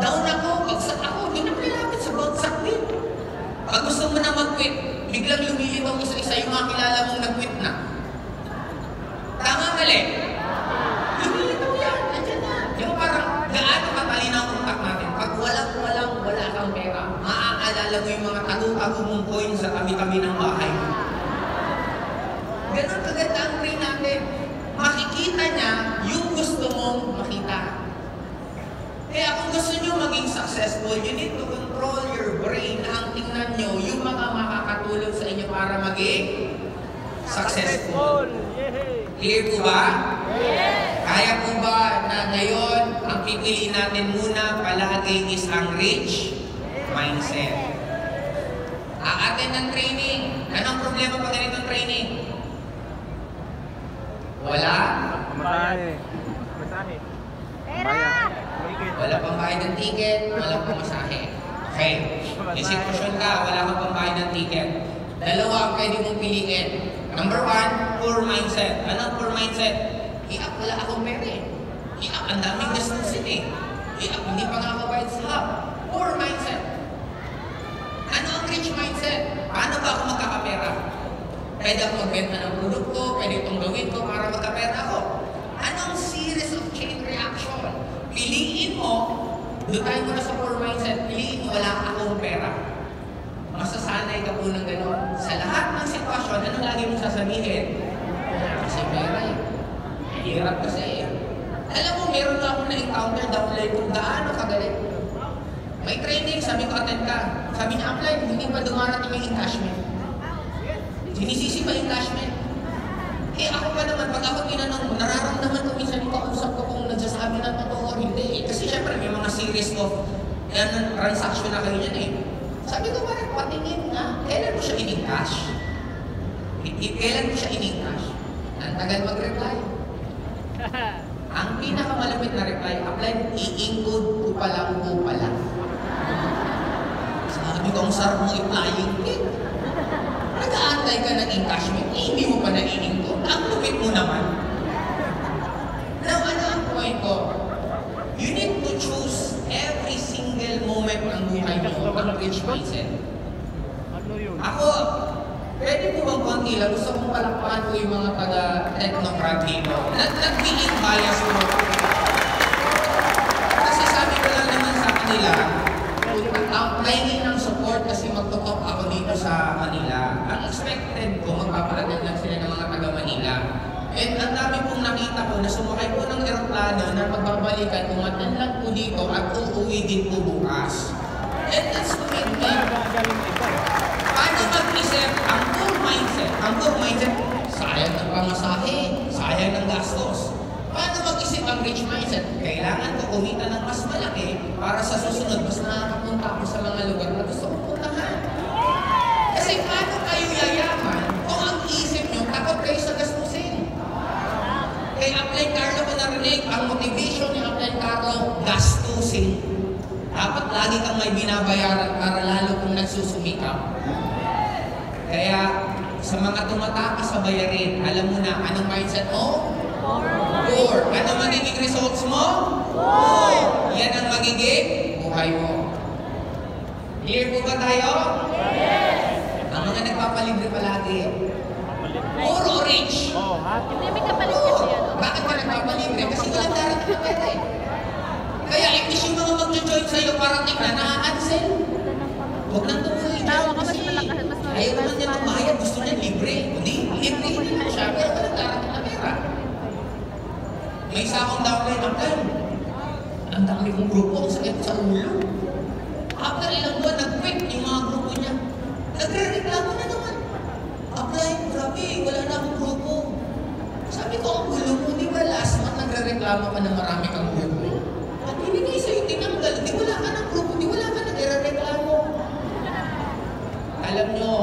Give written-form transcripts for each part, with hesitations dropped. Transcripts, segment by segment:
Down ako, bagsak ako, hindi na malapit sa bagsak din. Pag gusto mo na mag-quit, biglang lumilibang isa-isa yung mga kilala mong nag-quit na. Tama mali? Lumilibang yan, nandiyan na. Yung parang gaano katalino ang utak natin. Pag wala kang pera, maaalala mo yung mga tago-tago mong coin sa tabi-tabi ng bahay mo. Ganon kaganda ang brain natin. Makikita niya yung gusto mong makita. Kaya kung gusto nyo maging successful, you need to control your brain na ang tingnan nyo yung mga makakatulong sa inyo para maging successful. Clear po ba? Yes! Kaya po ba na ngayon, ang pipiliin natin muna palagi is ang rich mindset. Aatin ng training. Anong problema pag ganitong training? Wala? Masahe. Pera! Wala pang bayad ng ticket, wala pang masahe. Okay. May sitwasyon ka, wala kang pang bayad ng ticket. Dalawa ang pwede mong piliin. Number 1, poor mindset. Anong poor mindset? Wala akong pera eh. Ang daming gastusin eh. Hindi pa nga ako bayad sa hub. Poor mindset. Ano ang rich mindset? Paano ba ako magkakapera? Pwede ako magbenta ng produkto, pwede itong gawin ko para magkapera ako. Anong series of chain reaction? Piliin mo, doon tayo muna sa poor mindset, piliin mo, wala akong pera. Masasanay ka po ng gano'n. Sa lahat ng sitwasyon, ano lagi mong sasabihin? Kasi pera eh. Hirap kasi eh. Alam mo, meron na akong na-encounter downline kung gaano kagalit. May training, sabi ko, attend ka. Sabi niya, apply, hindi pa dumarating yung encashment. Sinisisi pa yung encashment. Eh ako pa naman, pag ako tinanong mo, nararamdaman ko minsan yung kausap ko kung nagsasabi ng totoo o hindi. Kasi syempre may mga series of transaction na kayo yan eh. Sabi ko parang patingin nga, kailan mo siya in-encash? Kailan mo siya in-encash? Ang tagal mag-reply. Ang pinakamalapit na reply, apply, i-encode ko palang po pala. Sabi ko, ang sarap mong i-flying kit. Nag-aantay ka ng encashment, hindi mo pa na-i-encode. Ang lupit mo naman. Now, ano ang point ko? You need to choose every single moment ng buhay mo ng rich mindset. Ako, pwede po bang konti lang? Gusto kong palakpakan ko yung mga taga-technocrat dito. Nag-being bias ko. Kasi sabi ko lang naman sa kanila, outlining ng support kasi magtutop ako dito sa Manila. Ang expected ko, magpapaagal lang sila ng mga taga-Manila. And ang dami pong nakita ko na sumakay po ng aeroplano na magbabalikan, umatan lang po dito at uuwi din po bukas. And that's to make me. Paano mag-isip ang poor mindset? Ang poor mindset, sayang ng pamasahe, sayang ng gastos. Paano mag-isip ang rich mindset? Kailangan ko kumita ng mas malaki para sa susunod, mas nakakapunta ako sa mga lugar na gusto kong puntahan. Kasi paano kayo yayaman kung ang isip nyo, takot kayo sa gastusin? Kay Apply Carlo ko narinig, ang motivation ni Apply Carlo, gastusin. Dapat lagi kang may binabayaran para lalo kung nagsusumikap. Kaya sa mga tumatakas sa bayarin, alam mo na, anong mindset mo? Poor. Ano magiging results mo? Poor. Yan ang magiging buhay mo. Clear po ba tayo? Yes! Ang mga nagpapalibre palagi. Poor o rich? Hindi may kapalit kasi yan. Bakit ka nagpapalibre? Kasi walang darating na pera eh. Kaya imbis yung mga mag-join sa'yo parang tingnan, na-cancel. Huwag nang tumuloy dyan kasi ayaw naman niya magbayad. Gusto niya libre. Hindi, libre na siya. Pero walang darating na pera. May isa akong downline ng plan. Ang dami kong grupo, ang sakit sa ulo. After ilang buwan, nag-quit yung mga grupo niya. Nagre-reklamo na naman. Apply, grabe, wala na akong grupo. Sabi ko, ang gulo mo, di ba last month nagre-reklamo ka na marami kang grupo? At binigay sa'yo, tinanggal, di wala ka ng grupo, di wala ka nagre-reklamo. Alam nyo,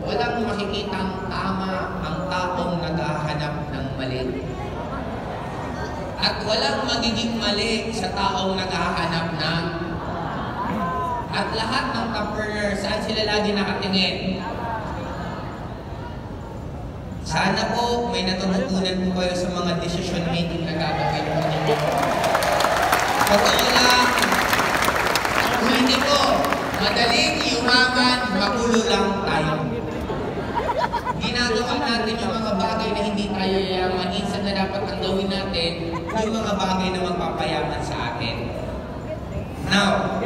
walang makikitang tama ang taong naghahanap ng mali. At walang magiging mali sa taong naghahanap ng. At lahat ng entrepreneurs, saan sila lagi nakatingin? Sana po may natutunan po kayo sa mga decision making na gagawin mo ninyo. Totoo lang, tayo. Ginagawa natin yung mga bagay na hindi tayo yayaman. Minsan na dapat ang gawin natin yung mga bagay na magpapayaman sa atin. Now,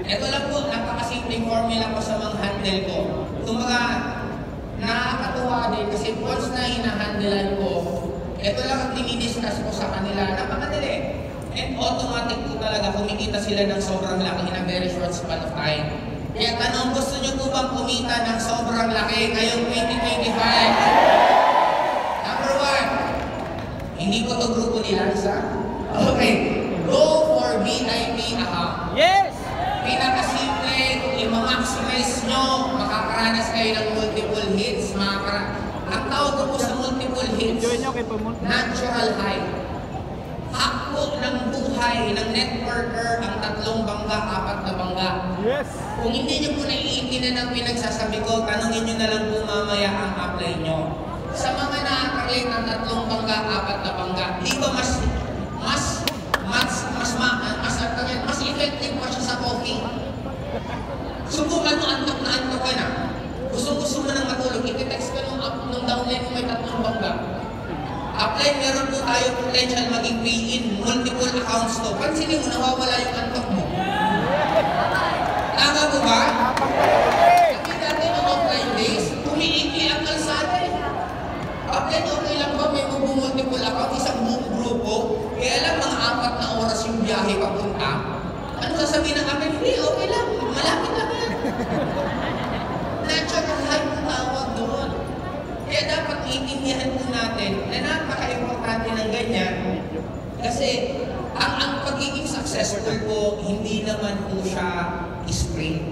ito lang po, napakasimpleng formula ko sa mga handle ko. Kumbaga, nakakatuwa din kasi once na hinahandlean ko, ito lang ang dinidiscuss ko sa kanila, napakadali. And automatic po talaga, kumikita sila ng sobrang laki in a very short span of time. Kaya tanong, gusto nyo po bang kumita ng sobrang laki ngayong 2025? Number 1, hindi ko to grupo nila, isa? Okay, go for VIP account. Yes! Pinakasimple, i-maximize nyo, makakaranas kayo ng multiple hits, ang tawag ko po sa multiple hits, natural high. Hakbo ng buhay ng networker ang 3 bangga, 4 na bangga. Yes! Kung hindi nyo po naiintindihan ang pinagsasabi ko, tanungin nyo na lang po mamaya ang apply nyo. Sa mga nakaka-relate ng 3 bangga, 4 na bangga, di ba mas effective pa siya sa coffee? Subukan mo, antok na antok ka na. Gusto mo nang matulog, iti-text ka nung downline mo may 3 bangga. Apply, meron po tayo potential maging pay-in, multiple accounts to. Pansinin mo, nawawala yung antok mo. Tama po ba? Kasi dati ng offline days, umiikli ang kalsada eh. Apply, okay lang ba may multiple account, isang buong grupo, kaya lang mga 4 na oras yung biyahe papunta. Ano sasabihin ng apply? Hindi, okay lang, malapit lang yan. Natural high ang tawag doon. Kaya dapat iintindihan po natin na napaka-importante ng ganyan kasi ang pagiging successful po, hindi naman po siya sprint.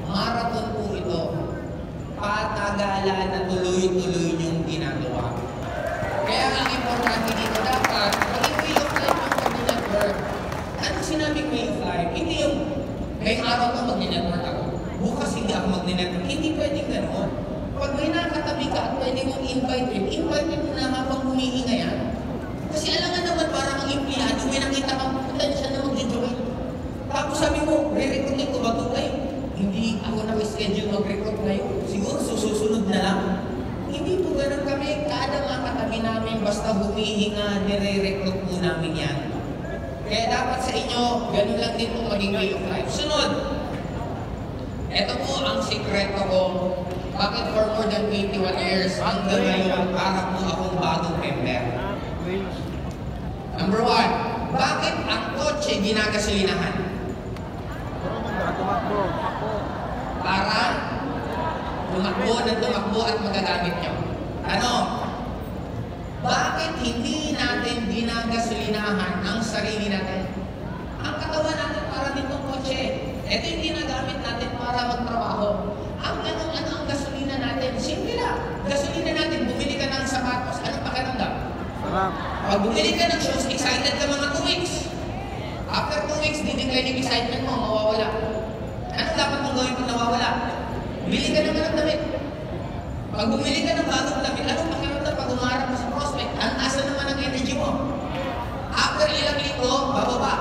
Marathon po ito. Patagalan na tuloy-tuloy yung ginagawa. Kaya ang importante dito dapat, maging way of life yung pag-network. Ano sinabing way of life? Hindi yung ngayong araw ko mag-network ako. Bukas hindi ako mag-network. Hindi pwedeng gano'n. Pag may nakatabi ka at pwede mong invite mo na habang humihinga yan. Kasi alangan naman parang ang empleyado, may nakita kang potential na mag-join. Tapos sabi mo, re-recruitin ko ba ito? Ay, hindi ako na-schedule mag-recruit ngayon. Siguro susunod na lang. Hindi po ganun kami. Kada mga katabi namin, basta humihinga, nire-recruit po namin yan. Kaya dapat sa inyo, ganun lang din po maging way of life. Sunod. Ito po ang sikreto ko. Bakit for more than 21 years hanggang ngayon para po akong bagong member? Number 1, bakit ang kotse ginagasolinahan? Para tumakbo at magagamit nyo. Ano? Bakit hindi natin ginagasolinahan ang sarili natin? Ang katawan natin para ditong kotse. Ito yung ginagamit natin para magtrabaho. Ano ang gasolina natin? Simple lang. Gasolina natin, bumili ka ng sapatos. Anong pakiramdam? Sarap. Pag bumili ka ng shoes, excited ka mga 2 weeks. After 2 weeks, didecline yung excitement mo, mawawala. Anong dapat mong gawin pag nawawala? Bili ka naman ng damit. Pag bumili ka ng bagong damit, anong pakiramdam pag umarap mo sa prospect? Ang asa naman ang energy mo. After ilang linggo, bababa.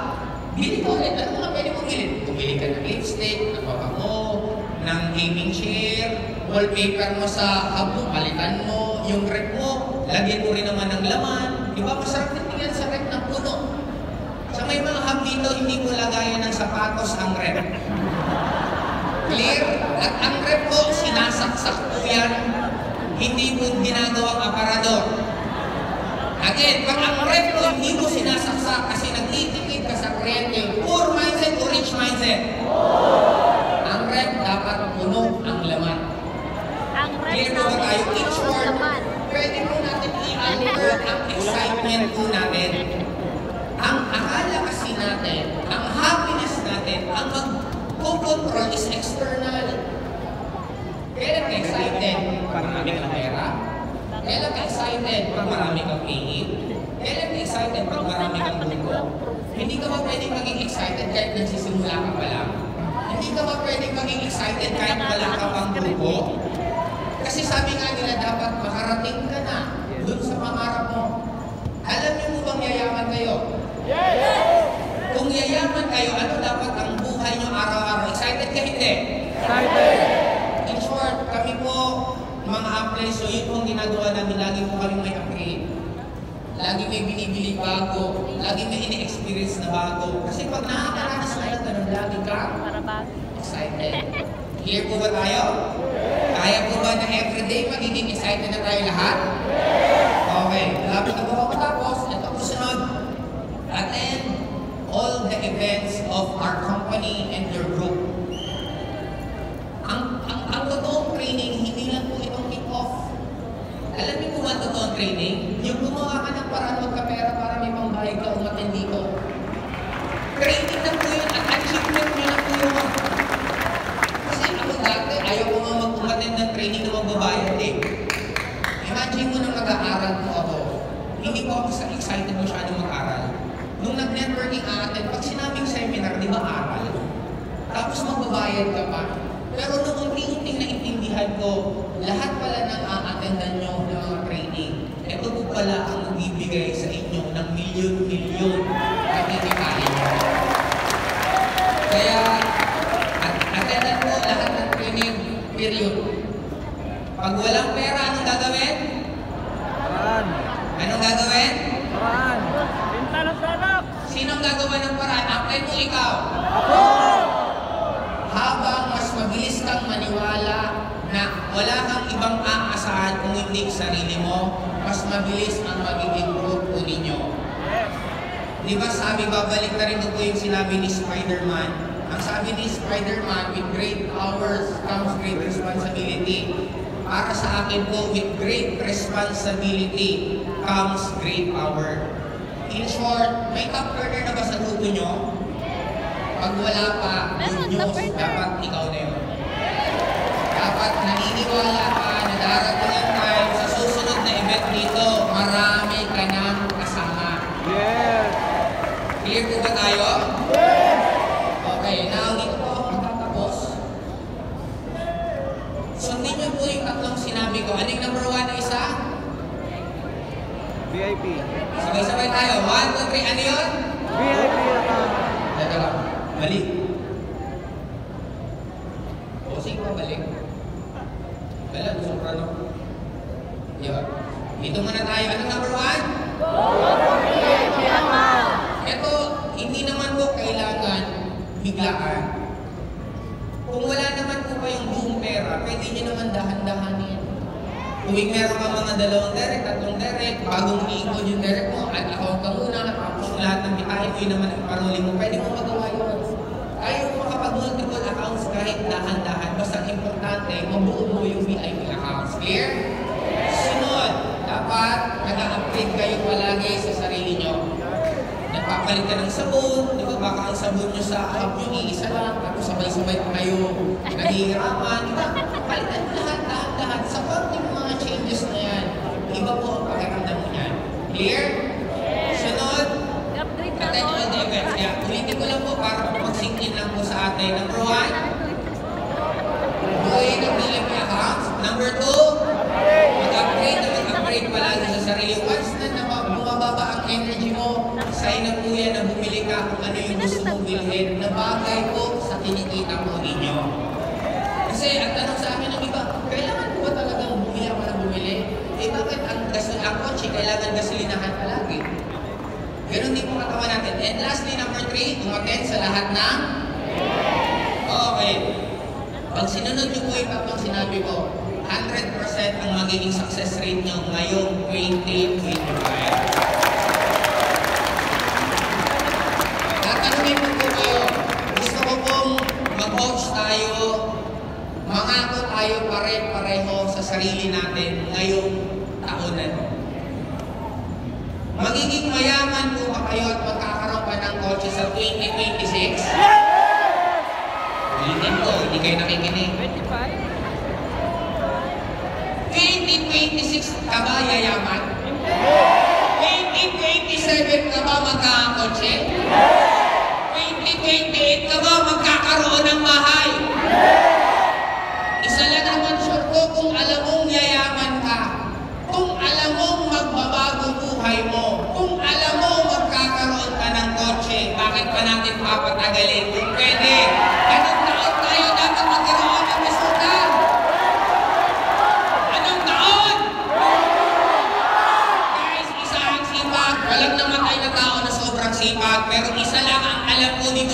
Bili ko ulit. Ano mga pwede mong bilhin? Bumili ka ng lipstick, ng pabango, ng gaming chair, wallpaper mo sa hub mo, palitan mo, yung rep mo, lagyan mo rin naman ng laman. Di ba? Masarap na tingnan sa rep ng puno. Sa may mga hub dito, hindi mo lagayan ng sapatos ang rep. Clear? At ang rep mo, sinasaksak po yan. Hindi mo ginagawang aparador. Again, pag ang rep mo, hindi mo sinasaksak kasi nagtitipid ka sa kuryente. Poor mindset o rich mindset? Ang rep dapat puno ang laman. Ang Clear rest po ba namin tayo? puno Each ng word, laman. pwede po natin i-anchor ang excitement po natin. Ang akala kasi natin, ang happiness natin, ang mag-control is external. Kailan ka excited? Pag marami kang pera? Kailan ka excited? Pag marami kang pay-in? Kailan ka excited? Pag marami kang grupo? Hindi ka ba pwedeng maging excited kahit nagsisimula ka pa lang? Hindi ka ba pwedeng maging excited kahit wala ka pang grupo? Kasi sabi nga nila dapat makarating ka na dun sa pangarap mo. Alam niyo mo bang yayaman kayo? Kung yayaman kayo, ano dapat ang buhay niyo araw-araw? Excited ka hindi? Excited! promise. So yun pong ginagawa namin, lagi po kami may upgrade. Lagi may binibili bago, lagi may ini-experience na bago. Kasi pag nakakaranas na lang ganun, lagi ka Para bago. excited. Clear po ba tayo? Kaya po ba na everyday magiging excited na tayo lahat? Okay, lapit na po ako tapos. Ito po sunod. Attend all the events of our company and your group. Ang totoong training, hindi lang po itong kick-off. Alam niyo po ba ang totoong training? Yung gumawa ka ng paraan magkapera para may pambayad ka umattend dito. Training na po yun at achievement nyo na po yun. Kasi ako dati, ayaw ko nga mag-umattend ng training na magbabayad eh. Imagine mo na mag-aaral po ako. Hindi po ako excited masyado mag-aral. Nung nag-networking attend, pag sinabing seminar, di ba aral? Tapos magbabayad ka pa. Pero nung unti-unting naintindihan ko, lahat pala ng a-attendan nyo ng mga training, ito po pala ang magbibigay sa inyo ng milyon-milyon na kikitain nyo. Kaya, attendan po lahat ng training, period. Pag walang pera, anong gagawin? Paraan. Anong gagawin? Paraan. Pinta ng sarap. Sinong gagawa ng paraan? Apply mo ikaw. Ako! Habang mas mabilis kang maniwala na wala kang ibang aasahan kung hindi sarili mo, mas mabilis ang magiging grupo ninyo. Di ba sabi, babalik na rin ito yung sinabi ni Spider-Man. Ang sabi ni Spider-Man, with great powers comes great responsibility. Para sa akin po, with great responsibility comes great power. In short, may top burner na ba sa grupo nyo? Pag wala pa, good news, dapat ikaw na yun. Dapat naniniwala ka na darating ang time sa susunod na event dito, marami ka nang kasama. Yes! Clear po ba tayo? Yes! Okay, now dito po ako matatapos. Sundin niyo po yung tatlong sinabi ko. Anong number 1 na isa? VIP. Sabay-sabay tayo. 1, 2, 3. Ano yun? VIP account. Teka lang. Balik. O, sige pa balik. Wala, sobra no. Yun. Dito muna tayo. Anong number 1? Ito, hindi naman po kailangan biglaan. Kung wala naman po kayong buong pera, pwede nyo naman dahan-dahanin. Tuwing meron ka mga 2 direct, 3 direct, bagong i-include yung direct mo, at account ka muna, tapos yung lahat ng bitahin mo, yun naman ang paroling mo, pwede mo magawa yun. Kaya mo makapag-multiple accounts kahit dahan-dahan, basta importante, mabuo mo yung VIP accounts. Clear? Sunod, dapat nag-upgrade kayo palagi sa sarili nyo. Nagpapalit ka ng sabon, di ba baka ang sabon nyo sa hub nyo, iisa lang, tapos sabay-sabay pa kayo nahihirapan, di ba? Palitan lahat, sa konting mga changes na yan, iba po ang pakiramdam mo yan. Clear? Sunod, Upgrade na attend ako. all the events. Kaya ulitin ko lang po para mag-sync in lang po sa atin. Number 1, buhay ng VIP accounts. Number 2, mag-upgrade palagi sa sarili. Once na bumababa ang energy mo, sign na po yan na bumili ka kung ano yung gusto mong bilhin na bagay po sa kinikita po ninyo. Kasi ang tanong sa amin ng iba, kailangan po ba talagang bumili ako na bumili? Eh bakit ang kotse kailangan gasolinahan palagi? Ganun din po katawan natin. And lastly, number 3, umattend sa lahat ng okay. Pag sinunod nyo po yung tatlong sinabi ko, 100% ang magiging success rate nyo ngayong 2025. Tatanungin po po kayo, gusto ko pong mag-coach tayo, mangako tayo pare-pareho sa sarili natin ngayong taon na ito. Magiging mayaman po ba kayo at magkakaroon pa ng kotse sa 2026? Ulitin ko, hindi kayo nakikinig. 2026 ka ba yayaman? 2027 ka ba magkakakotse? 2028 ka ba magkakaroon ng bahay? Isa lang naman sure ko kung alam mong yayaman ka, kung alam mong magbabago buhay mo, kung alam mo magkakaroon ka ng kotse, bakit pa natin papatagalin? Kung pwede, anong taon tayo dapat magkaroon ng resulta? Anong taon? masipag, pero isa lang ang alam ko dito